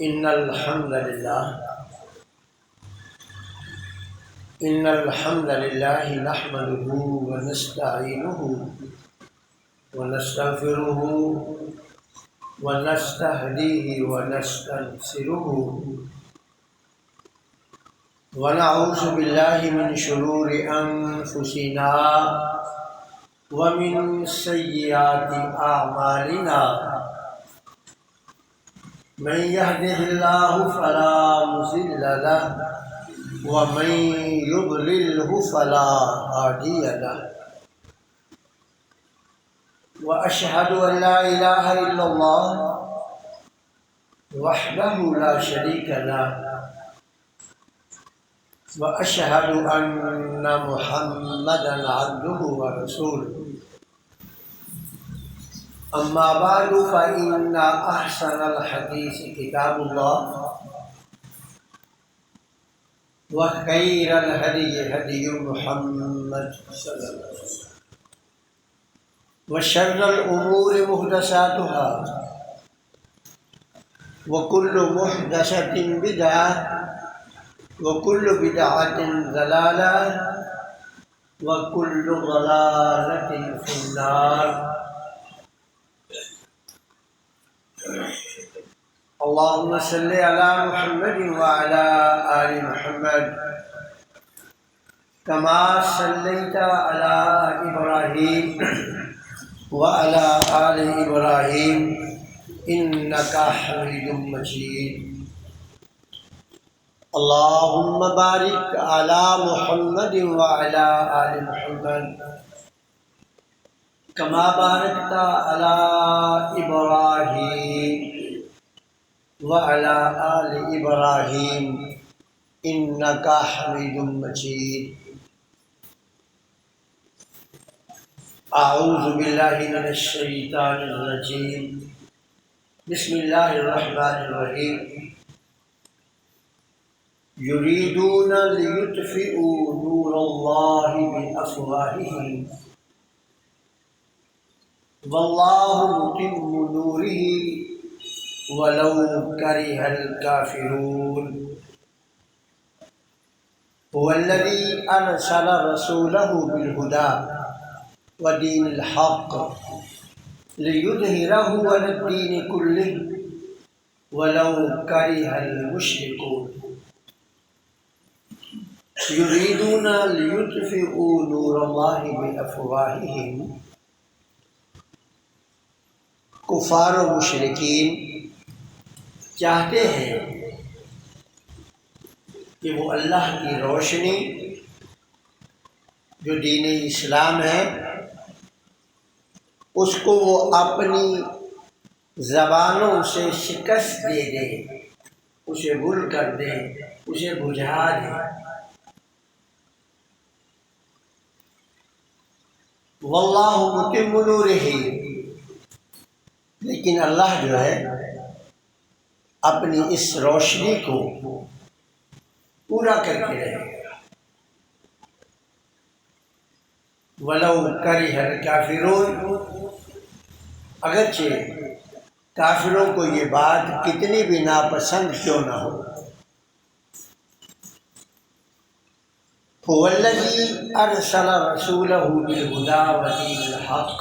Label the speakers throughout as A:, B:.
A: إن الحمد لله نحمده ونستعينه ونستغفره ونستهديه ونستنصره ونعوذ بالله من شرور أنفسنا ومن سيئات أعمالنا من يهده الله فلا مضل له ومن يضلله فلا هادي له وأشهد أن لا إله إلا الله وحده لا شريك له وأشهد أن محمدا عبده ورسوله أما بعد فإن أحسن الحديث كتاب الله وخير الهدي هدي محمد صلى الله عليه وسلم وشر الأمور محدثاتها وكل محدثة بدعة وكل بدعة ضلالة وكل ضلالة في النار. اللهم صل على محمد وعلى آل محمد كما صليت على إبراهيم وعلى آل إبراهيم إنك حميد مجيد. اللهم بارك على محمد وعلى آل محمد كما باركت على إبراهيم وعلى آل إبراهيم إنك حميد مجيد. أعوذ بالله من الشيطان الرجيم. بسم الله الرحمن الرحيم. يريدون ليطفئوا نور الله بأفواههم والله متم نوره ولو كره الكافرون. هو الذي أرسل رسوله بالهدى ودين الحق ليظهره على الدين كله ولو كره المشركون. يريدون ليطفئوا نور الله بأفواههم. کفار و مشرکین چاہتے ہیں کہ وہ اللہ کی روشنی جو دین اسلام ہے اس کو وہ اپنی زبانوں سے شکست دے دیں، اسے گل کر دیں، اسے بجھا دیں. واللہ متم نورہ، لیکن اللہ جو ہے اپنی اس روشنی کو پورا کر کے رہے گا. وَلَوْ كَرِهَ الْكَافِرُونَ، اگرچہ کافروں کو یہ بات کتنی بھی ناپسند کیوں نہ ہو. هُوَ الَّذِي أَرْسَلَ رَسُولَهُ بِالْهُدَى وَدِينِ الْحَقِّ.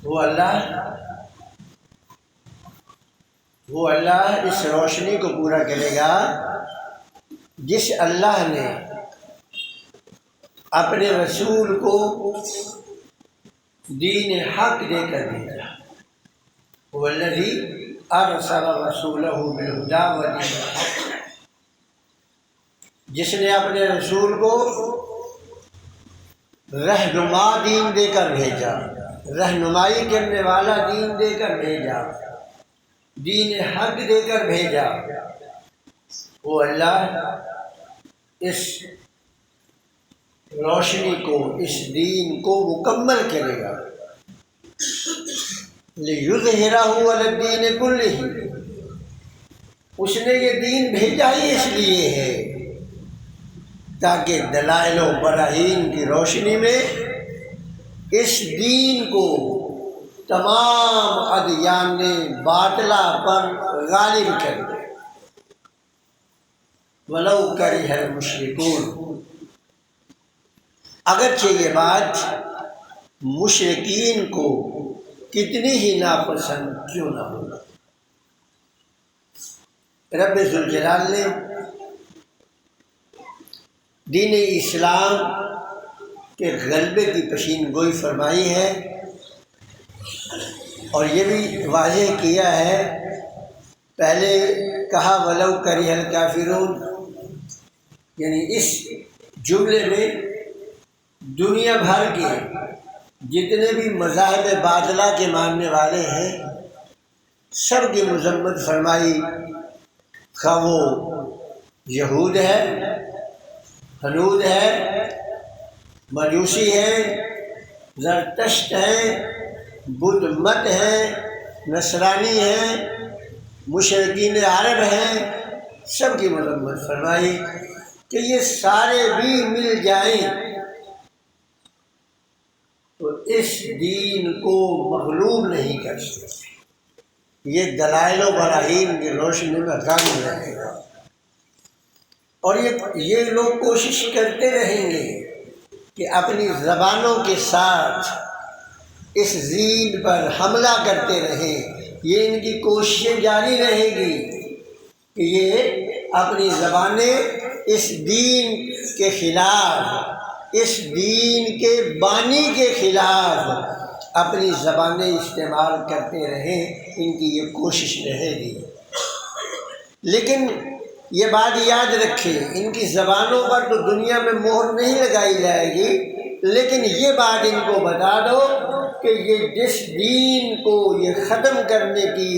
A: وہ اللہ اس روشنی کو پورا کرے گا جس اللہ نے اپنے رسول کو دین حق دے کر بھیجا. وہ الذی ارسل رسولہ بالہدی ودین الحق، جس نے اپنے رسول کو رہنما دین دے کر بھیجا، رہنمائی کرنے والا دین دے کر بھیجا، دین حق دے کر بھیجا. وہ اللہ اس روشنی کو، اس دین کو مکمل کرے گا. لِيُظْهِرَهُ عَلَى الدِّينِ كُلِّهِ، اس نے یہ دین بھیجا ہی اس لیے ہے تاکہ دلائل و براہین کی روشنی میں اس دین کو تمام ادیان باطلہ پر غالب کر دے، ولو کرہ المشرکون، اگرچہ یہ بات مشرکین کو کتنی ہی ناپسند کیوں نہ ہو۔ رب ذوالجلال نے دین اسلام کے غلبے کی پیشین گوئی فرمائی ہے، اور یہ بھی واضح کیا ہے، پہلے کہا ولو کرہ الکافرون، یعنی اس جملے میں دنیا بھر کے جتنے بھی مذاہب باطلہ کے ماننے والے ہیں سب کی مذمت فرمائی، خواہ وہ یہود ہے، ہنود ہے، مجوسی ہے، زرتشت ہے، بدھ مت ہے، نصرانی ہے، مشرکین عرب ہیں، سب کی مذمت فرمائی کہ یہ سارے بھی مل جائیں تو اس دین کو مغلوب نہیں کر سکتے۔ یہ دلائل و براہین کی روشنی میں کام رہے گا، اور یہ لوگ کوشش کرتے رہیں گے کہ اپنی زبانوں کے ساتھ اس دین پر حملہ کرتے رہیں، یہ ان کی کوششیں جاری رہے گی کہ یہ اپنی زبانیں اس دین کے خلاف، اس دین کے بانی کے خلاف اپنی زبانیں استعمال کرتے رہیں، ان کی یہ کوشش رہے گی۔ لیکن یہ بات یاد رکھیں، ان کی زبانوں پر تو دنیا میں مہر نہیں لگائی جائے گی، لیکن یہ بات ان کو بتا دو کہ یہ جس دین کو یہ ختم کرنے کی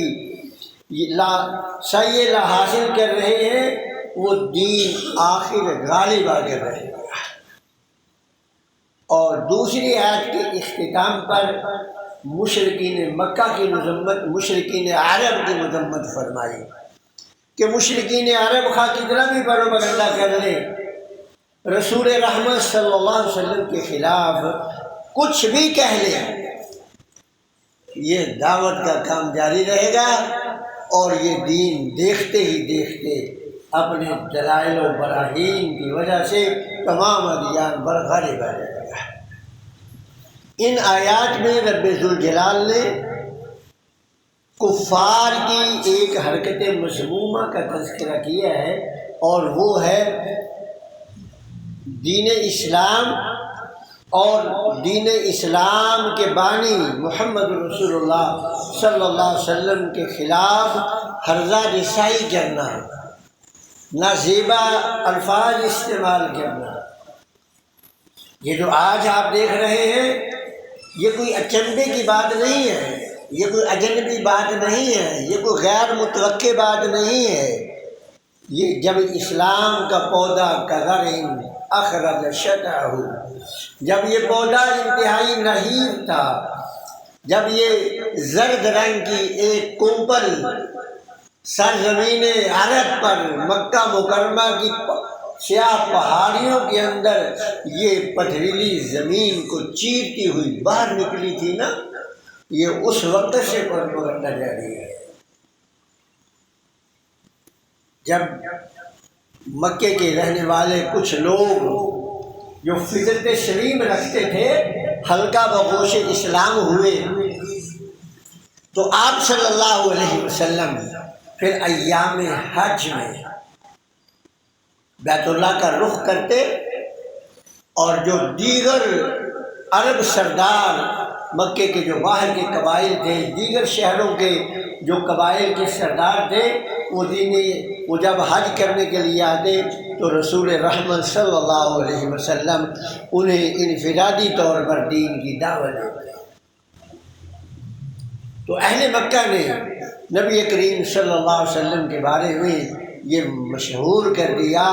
A: سعی حاصل کر رہے ہیں وہ دین آخر غالب آ کر رہے گا۔ اور دوسری آیت کے اختتام پر مشرکین مکہ کی مذمت، مشرکین عرب کی مذمت فرمائی کہ مشرکین عرب خواہ کتنا بھی پروپیگنڈا کر لیں، رسول رحمت صلی اللہ علیہ وسلم کے خلاف کچھ بھی کہہ لیں، یہ دعوت کا کام جاری رہے گا، اور یہ دین دیکھتے ہی دیکھتے اپنے دلائل و براہین کی وجہ سے تمام ادیان پر غالب آ جائے گا۔ ان آیات میں رب ذوالجلال نے کفار کی ایک حرکت مذمومہ کا تذکرہ کیا ہے، اور وہ ہے دین اسلام اور دین اسلام کے بانی محمد رسول اللہ صلی اللہ علیہ وسلم کے خلاف ہرزہ رسائی کرنا، نازیبا الفاظ استعمال کرنا۔ یہ جو آج آپ دیکھ رہے ہیں یہ کوئی اچنبے کی بات نہیں ہے، یہ کوئی اجنبی بات نہیں ہے، یہ کوئی غیر متوقع بات نہیں ہے۔ یہ جب اسلام کا پودا کزرع اخرج شطأہ، جب یہ پودا انتہائی نحیف تھا، جب یہ زرد رنگ کی ایک کوپل سرزمین عرب پر مکہ مکرمہ کی سیاہ پہاڑیوں کے اندر یہ پتھریلی زمین کو چیرتی ہوئی باہر نکلی تھی نا، یہ اس وقت سے پروپیگنڈا جاری ہے۔ جب مکے کے رہنے والے کچھ لوگ جو فطرت سلیم رکھتے تھے حلقہ بگوش اسلام ہوئے تو آپ صلی اللہ علیہ وسلم پھر ایام حج میں بیت اللہ کا رخ کرتے، اور جو دیگر عرب سردار مکے کے جو باہر کے قبائل تھے، دیگر شہروں کے جو قبائل کے سردار تھے، وہ جب حج کرنے کے لیے آتے تو رسول رحمت صلی اللہ علیہ وسلم انہیں انفرادی طور پر دین کی دعوت دیتے۔ تو اہل مکہ نے نبی کریم صلی اللہ علیہ وسلم کے بارے میں یہ مشہور کر دیا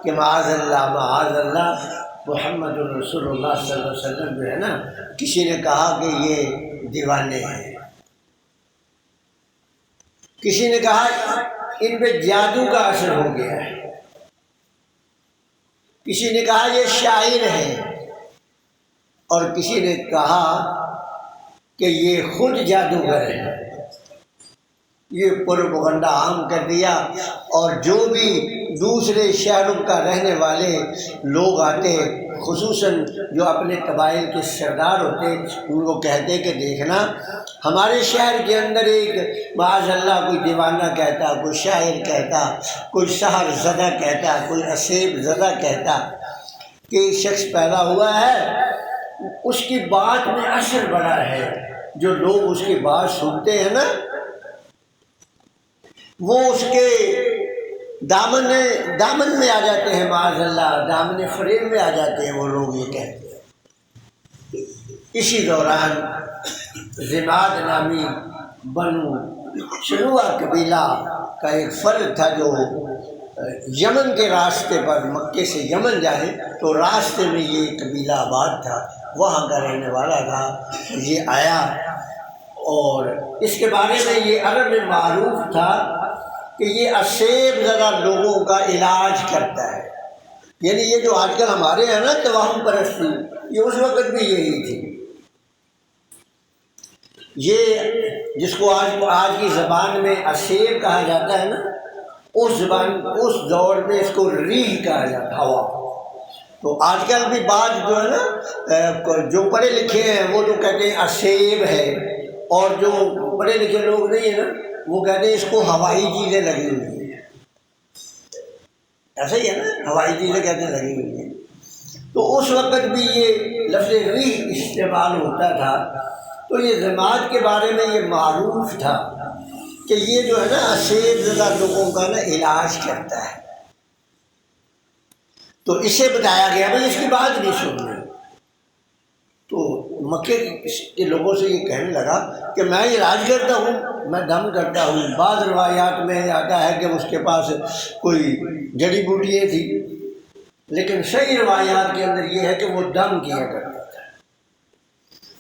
A: کہ معاذ اللہ محمد رسول اللہ صلی اللہ علیہ وسلم جو ہے نا، کسی نے کہا کہ یہ دیوانے ہیں، کسی نے کہا ان پہ جادو کا اثر ہو گیا ہے، کسی نے کہا یہ شاعر ہیں، اور کسی نے کہا کہ یہ خود جادوگر ہے، یہ پروپیگنڈا عام کر دیا، اور جو بھی دوسرے شہروں کا رہنے والے لوگ آتے، خصوصاً جو اپنے قبائل کے سردار ہوتے، ان کو کہتے کہ دیکھنا ہمارے شہر کے اندر ایک معاذ اللہ کوئی دیوانہ کہتا، کوئی شاعر کہتا، کوئی سحر زدہ کہتا، کوئی اسیب زدہ کہتا کہ ایک شخص پیدا ہوا ہے، اس کی بات میں اثر بڑا ہے، جو لوگ اس کی بات سنتے ہیں نا وہ اس کے دامن میں آ جاتے ہیں، معاذ اللہ دامن فریب میں آ جاتے ہیں، وہ لوگ یہ کہتے ہیں۔ اسی دوران زماد نامی بنو شنوا قبیلہ کا ایک فرد تھا جو یمن کے راستے پر، مکے سے یمن جائے تو راستے میں یہ قبیلہ آباد تھا، وہاں کا رہنے والا تھا۔ یہ آیا اور اس کے بارے میں یہ عرب میں معروف تھا کہ یہ اسیب زدہ لوگوں کا علاج کرتا ہے، یعنی یہ جو آج کل ہمارے ہیں نا توہم پرستی، یہ اس وقت بھی یہی تھی۔ یہ جس کو آج کی زبان میں اسیب کہا جاتا ہے نا، اس دور میں اس کو ریح کہا جاتا، ہوا۔ تو آج کل بھی بعض جو ہے نا جو پڑھے لکھے ہیں وہ تو کہتے ہیں اسیب ہے، اور جو پڑھے لکھے لوگ نہیں ہیں نا وہ کہتے ہیں اس کو ہوائی چیزیں لگی ہوئی ہیں، ایسا ہی ہے نا، ہوائی چیزیں کہتے ہیں لگی ہوئی ہیں۔ تو اس وقت بھی یہ لفظ ریح استعمال ہوتا تھا۔ تو یہ زماد کے بارے میں یہ معروف تھا کہ یہ جو ہے نا اسیب زدہ لوگوں کا نا علاج کرتا ہے۔ تو اسے بتایا گیا بھائی اس کی بات نہیں سننی۔ تو مکے کے لوگوں سے یہ کہنے لگا کہ میں علاج کرتا ہوں، میں دم کرتا ہوں۔ بعض روایات میں آتا ہے کہ اس کے پاس کوئی جڑی بوٹیاں تھی، لیکن صحیح روایات کے اندر یہ ہے کہ وہ دم کیا کرتا تھا۔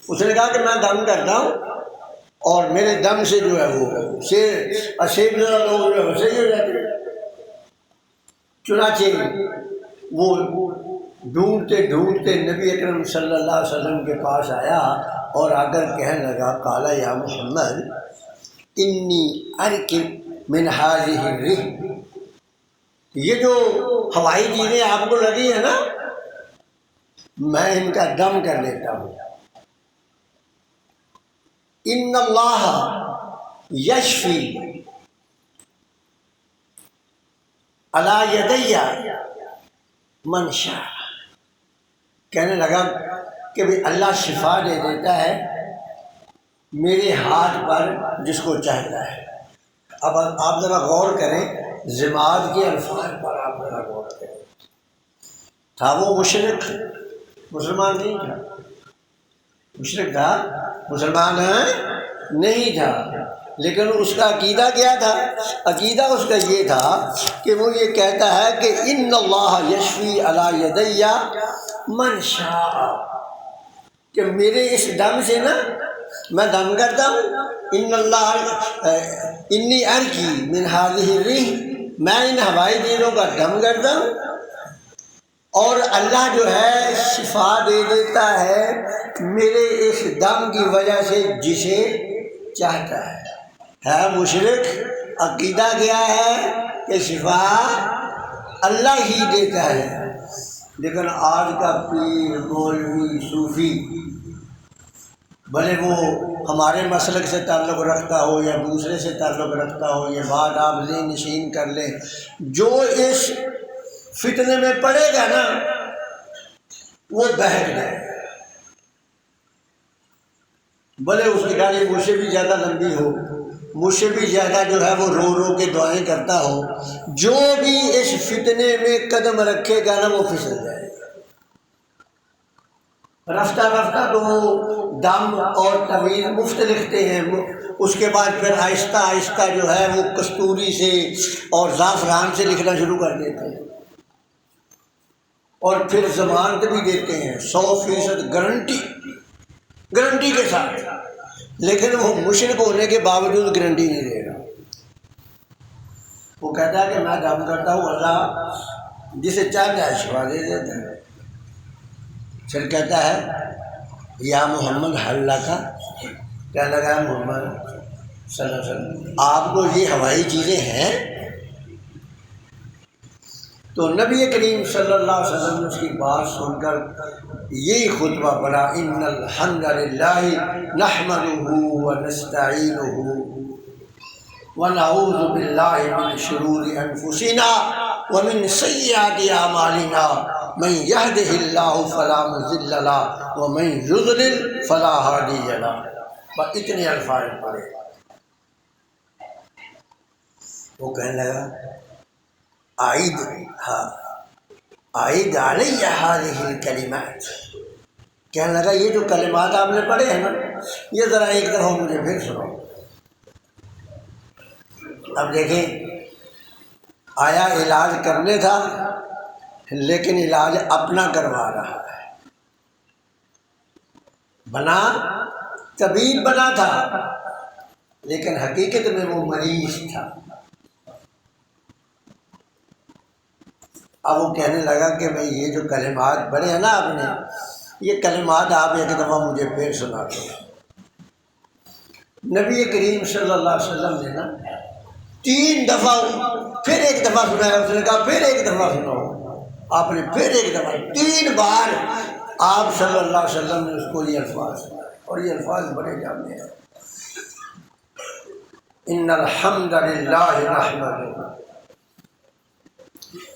A: اس نے کہا کہ میں دم کرتا ہوں اور میرے دم سے جو ہے وہ اسیب زدہ لوگ جو ہے وہ صحیح ہو جاتے ہیں۔ چنانچہ وہ ڈھونڈتے نبی اکرم صلی اللہ علیہ وسلم کے پاس آیا اور آ کر کہنے لگا قال یا محمد انی ارکب من هذه الريح، یہ جو ہوائی چیزیں آپ کو لگی ہیں نا میں ان کا دم کر لیتا ہوں۔ ان اللہ یشفی علی یدی من شاء، کہنے لگا کہ بھی اللہ شفا دے دیتا ہے میرے ہاتھ پر جس کو چاہتا ہے۔ اب آپ ذرا غور کریں زماد کے الفاظ پر، آپ ذرا غور کریں۔ تھا وہ مشرک، مسلمان نہیں تھا، مشرک تھا، مسلمان نہیں تھا، لیکن اس کا عقیدہ کیا تھا؟ عقیدہ اس کا یہ تھا کہ وہ یہ کہتا ہے کہ ان اللہ یشفی علی یدی من شاء، کہ میرے اس دم سے نا میں دم کرتا ہوں، ان اللہ انی ارکی من هذه الريح، میں ان ہوائی چیزوں کا دم کرتا ہوں اور اللہ جو ہے شفا دے دیتا ہے میرے اس دم کی وجہ سے جسے چاہتا ہے مشرک، عقیدہ کیا ہے کہ شفا اللہ ہی دیتا ہے۔ لیکن آج کا پیر مولوی صوفی، بھلے وہ ہمارے مسلک سے تعلق رکھتا ہو یا دوسرے سے تعلق رکھتا ہو، یہ بات آپ ذہن نشین کر لیں، جو اس فتنے میں پڑے گا نا وہ بہک جائے گا، بھلے اس کی گاڑی مجھ سے بھی زیادہ لمبی ہو، مجھ سے بھی زیادہ جو ہے وہ رو رو کے دعائیں کرتا ہو، جو بھی اس فتنے میں قدم رکھے گا نا وہ پھسل جائے گا۔ رفتہ رفتہ تو وہ دم اور طویل مفت لکھتے ہیں، اس کے بعد پھر آہستہ آہستہ جو ہے وہ کستوری سے اور زعفران سے لکھنا شروع کر دیتے ہیں، اور پھر ضمانت بھی دیتے ہیں 100% گارنٹی کے ساتھ، لیکن وہ مشرک ہونے کے باوجود گارنٹی نہیں دے گا۔ وہ کہتا ہے کہ میں دم کرتا ہوں، اللہ جسے چاہتا ہے شفا دے دیتا ہے۔ پھر کہتا ہے یا محمد حل کا کہنے لگا محمد صلی اللہ علیہ وسلم آپ کو یہ ہوائی چیزیں ہیں؟ تو نبی کریم صلی اللہ علیہ وسلم نے اس کی بات سن کر یہی خطبہ پڑھا، ان الحمد للہ نحمدہ ونستعینہ ونعوذ باللہ من شرور انفسنا ومن سیئات اعمالنا من یہدہ اللہ فلا مضل لہ ومن یضلل فلا ہادی لہ۔ بس اتنے الفاظ پڑھے۔ وہ کہنے لگا عائد علیہ ہذہ الکلمات، کہنے لگا یہ جو کلمات آپ نے پڑھے ہیں نا یہ ذرا ایک دفعہ مجھے پھر سنو۔ اب دیکھیں آیا علاج کرنے تھا لیکن علاج اپنا کروا رہا ہے، بنا طبیب بنا تھا لیکن حقیقت میں وہ مریض تھا۔ اب وہ کہنے لگا کہ بھئی یہ جو کلمات پڑھے ہیں نا آپ نے، یہ کلمات آپ ایک دفعہ مجھے پھر سنا دو۔ نبی کریم صلی اللہ علیہ وسلم نے نا 3 دفعہ پھر ایک دفعہ سنایا، اس نے کہا پھر ایک دفعہ سناؤ، آپ نے پھر ایک دفعہ 3 بار آپ صلی اللہ علیہ وسلم نے اس کو یہ الفاظ سنائے، اور یہ الفاظ بڑے جامع ہیں۔ ان الحمد للہ نحمدہ،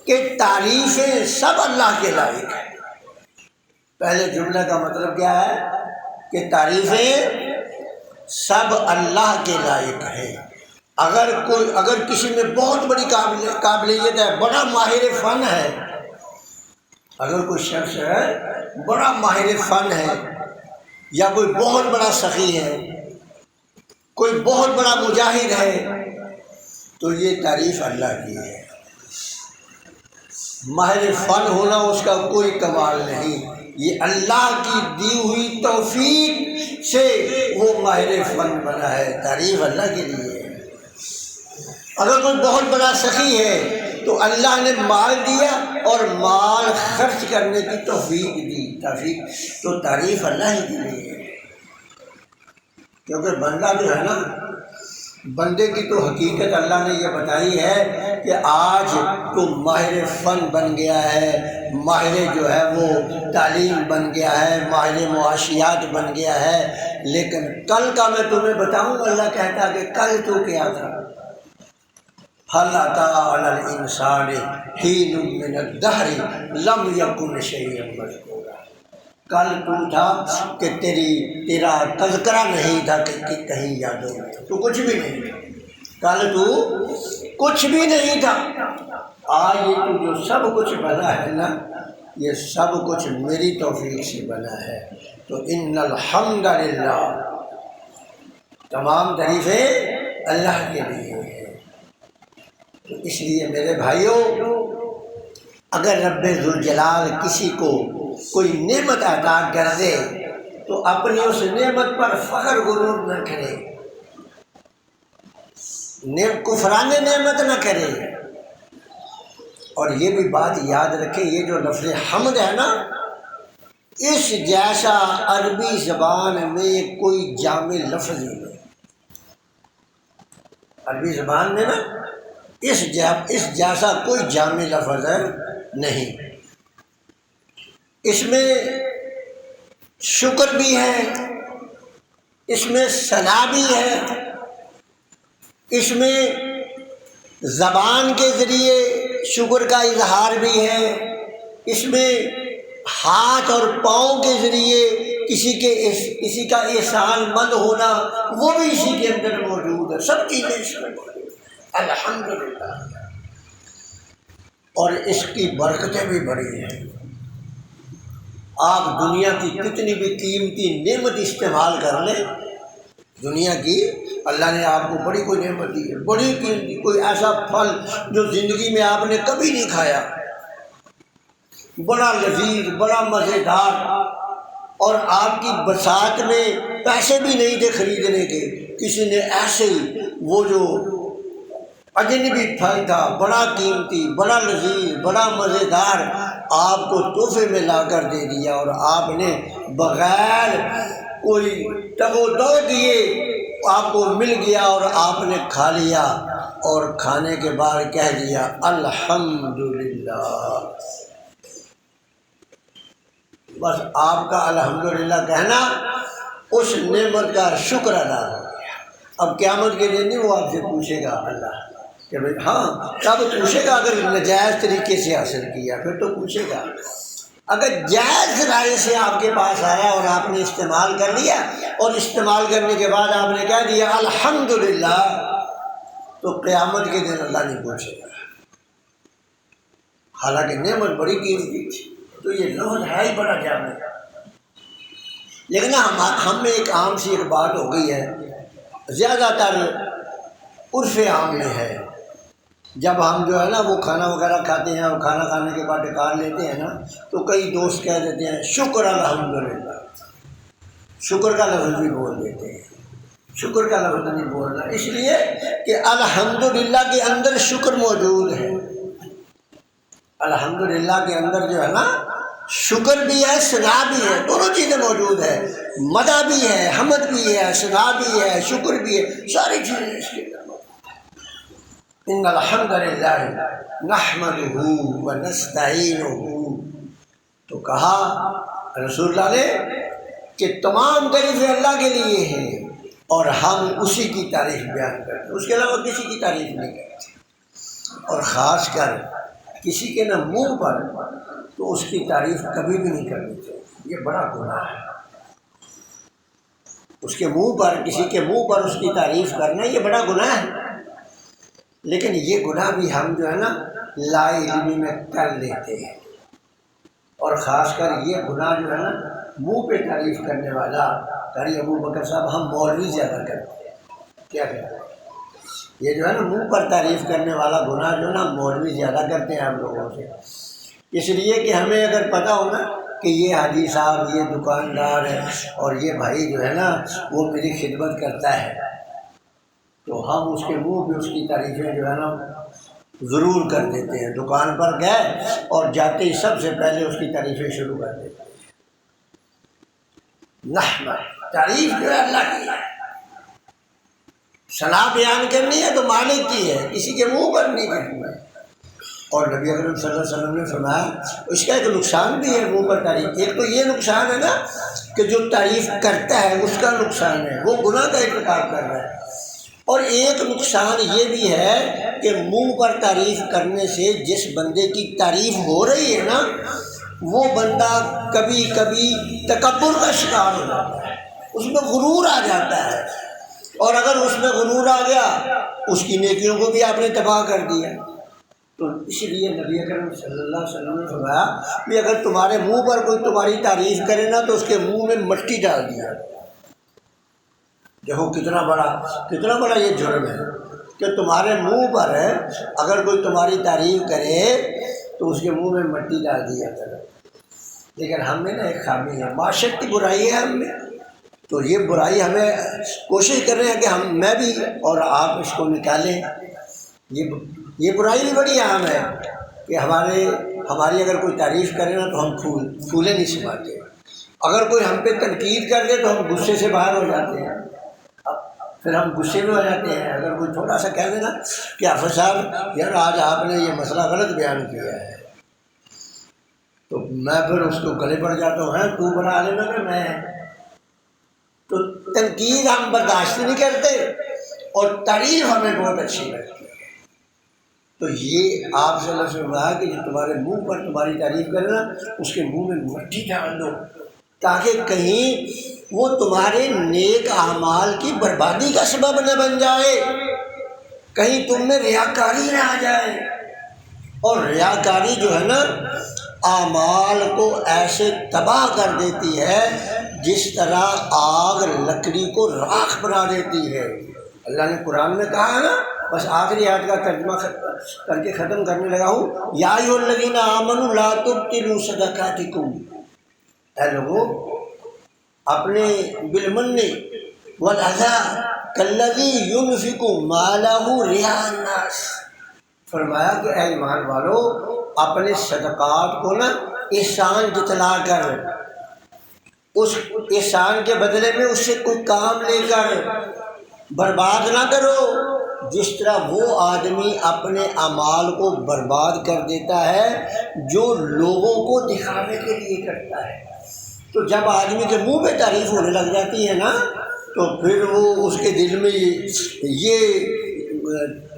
A: کہ تعریفیں سب اللہ کے لائق ہیں۔ پہلے جملے کا مطلب کیا ہے کہ تعریفیں سب اللہ کے لائق ہیں۔ اگر کسی میں بہت بڑی قابلیت ہے، بڑا ماہر فن ہے، اگر کوئی شخص ہے بڑا ماہر فن ہے، یا کوئی بہت بڑا سخی ہے، کوئی بہت بڑا مجاہد ہے، تو یہ تعریف اللہ کی ہے۔ ماہر فن ہونا اس کا کوئی کمال نہیں، یہ اللہ کی دی ہوئی توفیق سے وہ ماہر فن بنا ہے، تعریف اللہ کے لیے ہے۔ اگر کوئی بہت بڑا سخی ہے تو اللہ نے مال دیا اور مال خرچ کرنے کی توفیق دی، تو تعریف اللہ ہی کے لیے ہے۔ کیونکہ بندہ جو ہے نا، بندے کی تو حقیقت اللہ نے یہ بتائی ہے کہ آج تو ماہر فن بن گیا ہے، ماہر جو ہے وہ تعلیم بن گیا ہے، ماہر معاشیات بن گیا ہے، لیکن کل کا میں تمہیں بتاؤں، اللہ کہتا کہ کل تو کیا تھا، هل أتى على الإنسان حين من الدهر لم يكن شيئا مذكورا، کل تو تھا کہ تیرا تذکرہ نہیں تھا کہ کہیں یادوں میں تو کچھ بھی نہیں تھا، کل تو کچھ بھی نہیں تھا، آج یہ تو جو سب کچھ بنا ہے نا، یہ سب کچھ میری توفیق سے بنا ہے۔ تو ان الحمد للہ، تمام تعریفیں اللہ کے لیے ہیں۔ تو اس لیے میرے بھائیوں، اگر رب ذوالجلال کسی کو کوئی نعمت عطا کر دے تو اپنی اس نعمت پر فخر غرور نہ کرے، کفران نعمت نہ کرے۔ اور یہ بھی بات یاد رکھے، یہ جو لفظ حمد ہے نا، اس جیسا عربی زبان میں کوئی جامع لفظ نہیں، عربی زبان میں نا اس جیسا کوئی جامع لفظ ہے نہیں۔ اس میں شکر بھی ہے، اس میں ثنا بھی ہے، اس میں زبان کے ذریعے شکر کا اظہار بھی ہے، اس میں ہاتھ اور پاؤں کے ذریعے کسی کا احسان مند ہونا وہ بھی اسی کے اندر موجود ہے، سب چیزیں اس میں موجود ہیں الحمدللہ۔ اور اس کی برکتیں بھی بڑی ہیں۔ آپ دنیا کی کتنی بھی قیمتی نعمت استعمال کر لیں، دنیا کی اللہ نے آپ کو بڑی کوئی نعمت دی ہے، بڑی قیمتی، کوئی ایسا پھل جو زندگی میں آپ نے کبھی نہیں کھایا، بڑا لذیذ، بڑا مزیدار، اور آپ کی برسات میں پیسے بھی نہیں تھے خریدنے کے، کسی نے ایسے ہی وہ جو اجنبی پھل تھا، بڑا قیمتی، بڑا لذیذ، بڑا مزیدار، آپ کو تحفے میں لا کر دے دیا اور آپ نے بغیر کوئی تگ و دو دیے آپ کو مل گیا اور آپ نے کھا لیا، اور کھانے کے بعد کہہ دیا الحمدللہ۔ بس آپ کا الحمدللہ کہنا اس نعمت کا شکر ادا ہو گیا۔ اب قیامت کے دن نہیں وہ آپ سے پوچھے گا اللہ کہ بھائی ہاں، تب پوچھے گا اگر ناجائز طریقے سے حاصل کیا پھر تو پوچھے گا، اگر جائز رائے سے آپ کے پاس آیا اور آپ نے استعمال کر لیا اور استعمال کرنے کے بعد آپ نے کہہ دیا الحمدللہ، تو قیامت کے دن اللہ نہیں پوچھے گا، حالانکہ نعمت بڑی قیمتی تھی۔ تو یہ لفظ ہے ہی بڑا جامع، لیکن ہم میں ایک عام سی ایک بات ہو گئی ہے، زیادہ تر عرف عام میں ہے، جب ہم جو ہے نا وہ کھانا وغیرہ کھاتے ہیں اور کھانا کھانے کے بعد ڈکار لیتے ہیں نا، تو کئی دوست کہہ دیتے ہیں شکر الحمدللہ، شکر کا لفظ بھی بول دیتے ہیں، شکر کا لفظ نہیں بولنا، اس لیے کہ الحمدللہ کے اندر شکر موجود ہے، الحمدللہ کے اندر جو ہے نا شکر بھی ہے، ثنا بھی ہے، دونوں چیزیں موجود ہے، مدح بھی ہے، حمد بھی ہے، ثنا بھی ہے، شکر بھی ہے، ساری چیزیں اس کے اندر موجود ہیں۔ ان الحمد للہ نحمدہ ونستعینہ، تو کہا رسول اللہ نے کہ تمام تعریفیں اللہ کے لیے ہیں اور ہم اسی کی تعریف بیان کرتے ہیں، اس کے علاوہ کسی کی تعریف نہیں کرتے، اور خاص کر کسی کے نہ منہ پر تو اس کی تعریف کبھی بھی نہیں کرنی چاہیے، یہ بڑا گناہ ہے، اس کے منہ پر، کسی کے منہ پر اس کی تعریف کرنا یہ بڑا گناہ ہے، لیکن یہ گناہ بھی ہم جو ہے نا لا علمی میں کر لیتے ہیں، اور خاص کر یہ گناہ جو ہے نا منہ پہ تعریف کرنے والا، قاری ابو بکر صاحب ہم مولوی زیادہ کرتے ہیں، کیا کہتے ہیں یہ جو ہے نا منہ پر تعریف کرنے والا گناہ جو ہے نا مولوی زیادہ کرتے ہیں ہم لوگوں سے، اس لیے کہ ہمیں اگر پتہ ہو نا کہ یہ حاجی صاحب یہ دکاندار ہے اور یہ بھائی جو ہے نا وہ میری خدمت کرتا ہے، تو ہم اس کے منہ پہ اس کی تعریفیں جو ہے نا ضرور کر دیتے ہیں، دکان پر گئے اور جاتے ہی سب سے پہلے اس کی تعریفیں شروع کر دیتے ہیں۔ نحمد، تعریف جو ہے اللہ کی ہے، ثنا بیان کرنی ہے تو مالک کی ہے، کسی کے منہ پر نہیں کرنی ہے، اور نبی اکرم صلی اللہ علیہ وسلم نے فرمایا اس کا ایک نقصان بھی ہے منہ پر تعریف، ایک تو یہ نقصان ہے نا کہ جو تعریف کرتا ہے اس کا نقصان ہے، وہ گناہ کا ارتکاب کر رہا ہے، اور ایک نقصان یہ بھی ہے کہ منہ پر تعریف کرنے سے جس بندے کی تعریف ہو رہی ہے نا وہ بندہ کبھی کبھی تکبر کا شکار ہو جاتا ہے، اس میں غرور آ جاتا ہے، اور اگر اس میں غرور آ گیا اس کی نیکیوں کو بھی آپ نے تباہ کر دیا، تو اس لیے نبی اکرم صلی اللہ علیہ وسلم نے فرمایا کہ اگر تمہارے منہ پر کوئی تمہاری تعریف کرے نا تو اس کے منہ میں مٹی ڈال دیا۔ دیکھو کتنا بڑا یہ جرم ہے کہ تمہارے منہ پر اگر کوئی تمہاری تعریف کرے تو اس کے منہ میں مٹی ڈال دیا کرے، لیکن ہم میں نا ایک خامی ہے، معاشرتی برائی ہے ہم میں، تو یہ برائی ہمیں کوشش کر رہے ہیں کہ میں بھی اور آپ اس کو نکالیں، یہ برائی بھی بڑی عام ہے کہ ہماری اگر کوئی تعریف کرے نا تو ہم پھولے نہیں سماتے، اگر کوئی ہم پہ تنقید کر دے تو ہم غصے سے باہر ہو جاتے ہیں، پھر ہم غصے میں ہو جاتے ہیں، اگر کوئی تھوڑا سا کہہ دے نا کہ حافظ صاحب یار آج آپ نے یہ مسئلہ غلط بیان کیا ہے، تو میں پھر اس کو گلے پڑ جاتا ہوں، تو بڑا عالم ہے کہ میں، تو تنقید ہم برداشت نہیں کرتے اور تعریف ہمیں بہت اچھی لگتی ہے، تو یہ آپ صلی اللہ علیہ وسلم کہا کہ جو تمہارے منہ پر تمہاری تعریف کرے نا اس کے منہ میں مٹی ڈال دو تاکہ کہیں وہ تمہارے نیک اعمال کی بربادی کا سبب نہ بن جائے، کہیں تم میں ریاکاری نہ آ جائے، اور ریاکاری جو ہے نا اعمال کو ایسے تباہ کر دیتی ہے جس طرح آگ لکڑی کو راکھ بنا دیتی ہے۔ اللہ نے قرآن میں کہا ہے نا، بس آخری آیت کا ترجمہ کر کے ختم کرنے لگا ہوں، یا ایھا الذین آمنوا لا تبطلوا صدقاتکم، اے لوگو اپنے بالمن والاذی کالذی ينفق مالہ رئاء الناس، فرمایا کہ اے ایمان والو اپنے صدقات کو نا احسان جتلا کر، اس احسان کے بدلے میں اس سے کوئی کام لے کر برباد نہ کرو، جس طرح وہ آدمی اپنے اعمال کو برباد کر دیتا ہے جو لوگوں کو دکھانے کے لیے کرتا ہے۔ تو جب آدمی کے منہ پہ تعریف ہونے لگ جاتی ہے نا تو پھر وہ اس کے دل میں یہ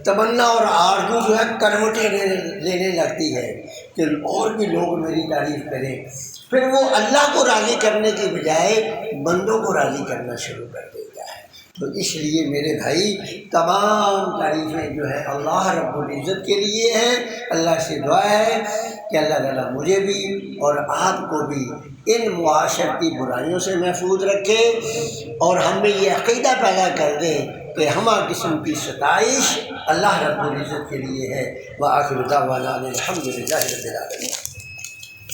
A: تمنا اور آرزو جو ہے کروٹیں لینے لگتی ہے کہ اور بھی لوگ میری تعریف کریں، پھر وہ اللہ کو راضی کرنے کی بجائے بندوں کو راضی کرنا شروع کر دیتا ہے۔ تو اس لیے میرے بھائی تمام تعریفیں جو ہے اللہ رب العزت کے لیے ہیں۔ اللہ سے دعا ہے کہ اللہ تعالیٰ مجھے بھی اور آپ کو بھی ان معاشرتی برائیوں سے محفوظ رکھے اور ہم میں یہ عقیدہ پیدا کر دے کہ ہمہ قسم کی ستائش اللہ رب العزت کے لیے ہے۔ وآخر دعوانا الحمد للہ رب العالمین۔